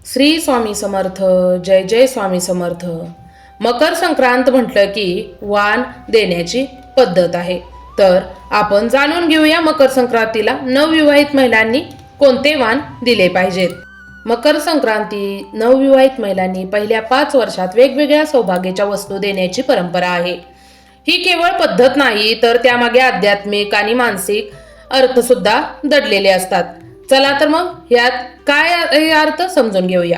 श्री स्वामी समर्थ. जय जय स्वामी समर्थ. मकर संक्रांत म्हटलं की वाण देण्याची पद्धत आहे. तर आपण जाणून घेऊया मकर संक्रांतीला नवविवाहित महिलांनी कोणते वाण दिले पाहिजेत. मकर संक्रांती नवविवाहित महिलांनी पहिल्या 5 वर्षात वेगवेगळ्या सौभाग्याच्या वस्तू देण्याची परंपरा आहे. ही केवळ पद्धत नाही तर त्यामागे आध्यात्मिक आणि मानसिक अर्थ सुद्धा दडलेले असतात. चला तर मग यात काय अर्थ समजून घेऊया.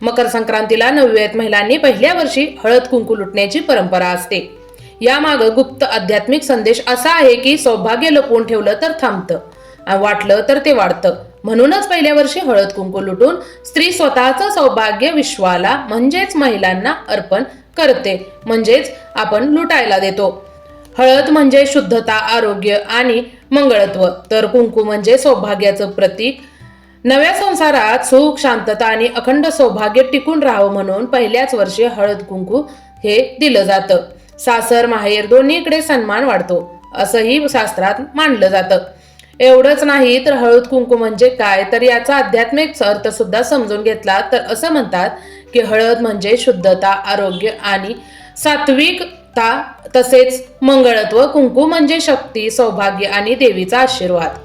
मकर संक्रांतीला नवविवाहित महिलांनी पहिल्या वर्षी हळद कुंकू लुटण्याची परंपरा असते. यामागे गुप्त आध्यात्मिक संदेश असा आहे की सौभाग्य लपवून ठेवलं तर थांबतं, वाटलं तर ते वाढतं. म्हणूनच पहिल्या वर्षी हळद कुंकू लुटून स्त्री स्वतःचं सौभाग्य विश्वाला म्हणजेच महिलांना अर्पण करते, म्हणजेच आपण लुटायला देतो. हळद म्हणजे शुद्धता, आरोग्य आणि मंगळत्व, तर कुंकू म्हणजे सौभाग्याचं प्रतीक. नव्या संसारात सुख, शांतता आणि अखंड सौभाग्य टिकून राहावं म्हणून पहिल्याच वर्षी हळद कुंकू हे दिलं जातं. सासर माहेर दोन्हीकडे सन्मान वाढतो असंही शास्त्रात मानलं जातं. एवढंच नाही तर हळद कुंकू म्हणजे काय, तर याचा आध्यात्मिक अर्थ सुद्धा समजून घेतला तर असं म्हणतात की हळद म्हणजे शुद्धता, आरोग्य आणि सात्विकता तसेच मंगळत्व. कुंकू म्हणजे शक्ती, सौभाग्य आणि देवीचा आशीर्वाद.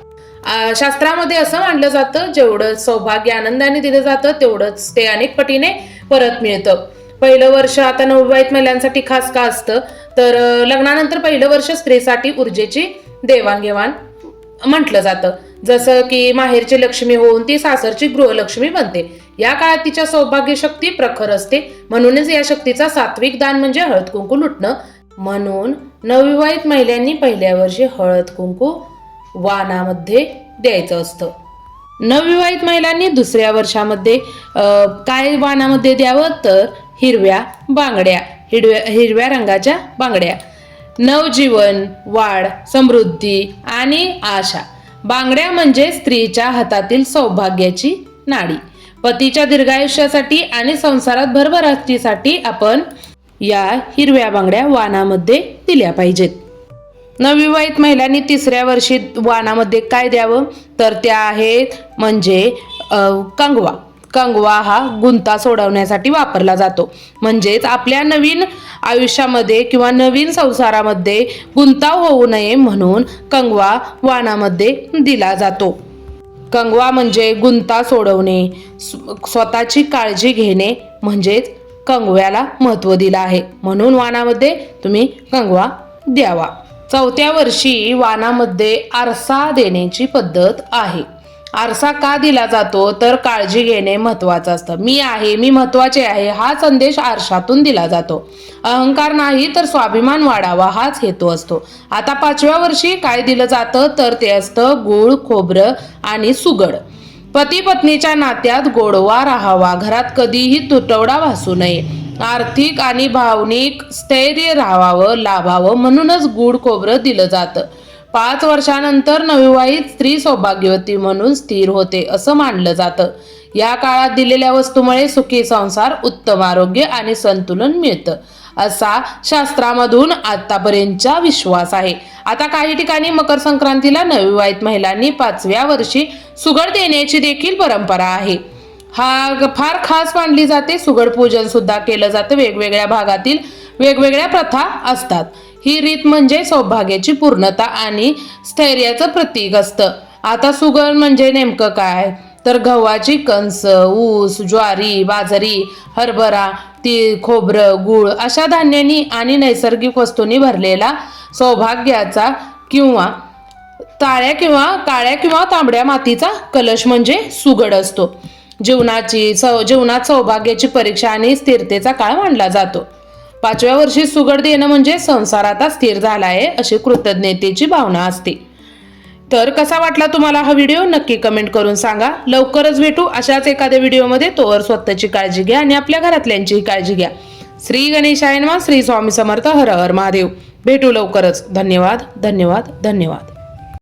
शास्त्रामध्ये असं मानलं जातं जेवढं सौभाग्य आनंदाने दिलं जातं तेवढंच ते अनेक पटीने परत मिळतं. पहिलं वर्ष आता नवविवाहित महिलांसाठी खास का असतं तर लग्नानंतर पहिलं वर्ष स्त्रीसाठी ऊर्जेची देवाणघेवाण म्हटलं जातं. जसं की माहेरची लक्ष्मी होऊन ती सासरची गृहलक्ष्मी बनते. या काळात तिच्या सौभाग्य शक्ती प्रखर असते. म्हणूनच या शक्तीचा सात्विक दान म्हणजे हळद कुंकू लुटणं. म्हणून नवविवाहित महिलांनी पहिल्या वर्षी हळद कुंकू वाणामध्ये द्यायचं असतं. नवविवाहित महिलांनी दुसऱ्या वर्षामध्ये काय वाणामध्ये द्यावं तर हिरव्या बांगड्या, हिरव्या रंगाच्या बांगड्या. नवजीवन, वाढ, समृद्धी आणि आशा. बांगड्या म्हणजे स्त्रीच्या हातातील सौभाग्याची नाडी. पतीच्या दीर्घायुष्यासाठी आणि संसारात भरभराटीसाठी आपण या हिरव्या बांगड्या वाणामध्ये दिल्या पाहिजेत. नवविवाहित महिलांनी तिसऱ्या वर्षी वाणामध्ये काय द्यावं तर त्या आहेत म्हणजे कंगवा. कंगवा हा गुंता सोडवण्यासाठी वापरला जातो. म्हणजेच आपल्या नवीन आयुष्यामध्ये किंवा नवीन संसारामध्ये गुंता होऊ नये म्हणून कंगवा वाणामध्ये दिला जातो. कंगवा म्हणजे गुंता सोडवणे, स्वतःची काळजी घेणे, म्हणजेच कंगव्याला महत्त्व दिलं आहे. म्हणून वाणामध्ये तुम्ही कंगवा द्यावा. चौथ्या वर्षी वाणामध्ये आरसा देण्याची पद्धत आहे. आरसा का दिला जातो तर काळजी घेणे महत्वाचं असतं. मी आहे, मी महत्वाचे आहे हा संदेश आरशातून दिला जातो. अहंकार नाही तर स्वाभिमान वाढावा हाच हेतू असतो. आता 5व्या वर्षी काय दिलं जातं तर ते असतं गूळ, खोबरं आणि सुगड. पती पत्नीच्या नात्यात गोडवा राहावा, घरात कधीही तुटवडा भासू नये, आर्थिक आणि भावनिक स्थैर्य लाभावं म्हणूनच गूळ खोबरं दिलं जातं. 5 वर्षानंतर नवविवाहित स्त्री सौभाग्यवती म्हणून स्थिर होते असं मानलं जातं. या काळात दिलेल्या वस्तूमुळे सुखी संसार, उत्तम आरोग्य आणि संतुलन मिळतं असा शास्त्रामधून आतापर्यंतचा विश्वास आहे. आता काही ठिकाणी मकर संक्रांतीला नवविवाहित महिलांनी 5व्या वर्षी सुगड देण्याची देखील परंपरा आहे. हा फार खास मानली जाते. सुगड पूजन सुद्धा केलं जातं. वेगवेगळ्या भागातील वेगवेगळ्या प्रथा असतात. ही रीत म्हणजे सौभाग्याची पूर्णता आणि स्थैर्याचं प्रतीक असतं. आता सुगड म्हणजे नेमकं काय तर गव्हाची कणस, ऊस, ज्वारी, बाजरी, हरभरा, तीळ, खोबरं, गूळ अशा धान्यांनी आणि नैसर्गिक वस्तूंनी भरलेला सौभाग्याचा किंवा काळ्या किंवा तांबड्या मातीचा कलश म्हणजे सुगड असतो. जीवनात सौभाग्याची परीक्षा आणि स्थिरतेचा काळ मानला जातो. 5व्या वर्षी सुगड देणं म्हणजे संसार आता स्थिर झाला आहे अशी कृतज्ञतेची भावना असते. तर कसा वाटला तुम्हाला हा व्हिडिओ नक्की कमेंट करून सांगा. लवकरच भेटू अशाच एखाद्या व्हिडिओमध्ये. तोवर स्वतःची काळजी घ्या आणि आपल्या घरातल्यांचीही काळजी घ्या. श्री गणेशाय नमः. श्री स्वामी समर्थ. हर हर महादेव. भेटू लवकरच. धन्यवाद, धन्यवाद, धन्यवाद.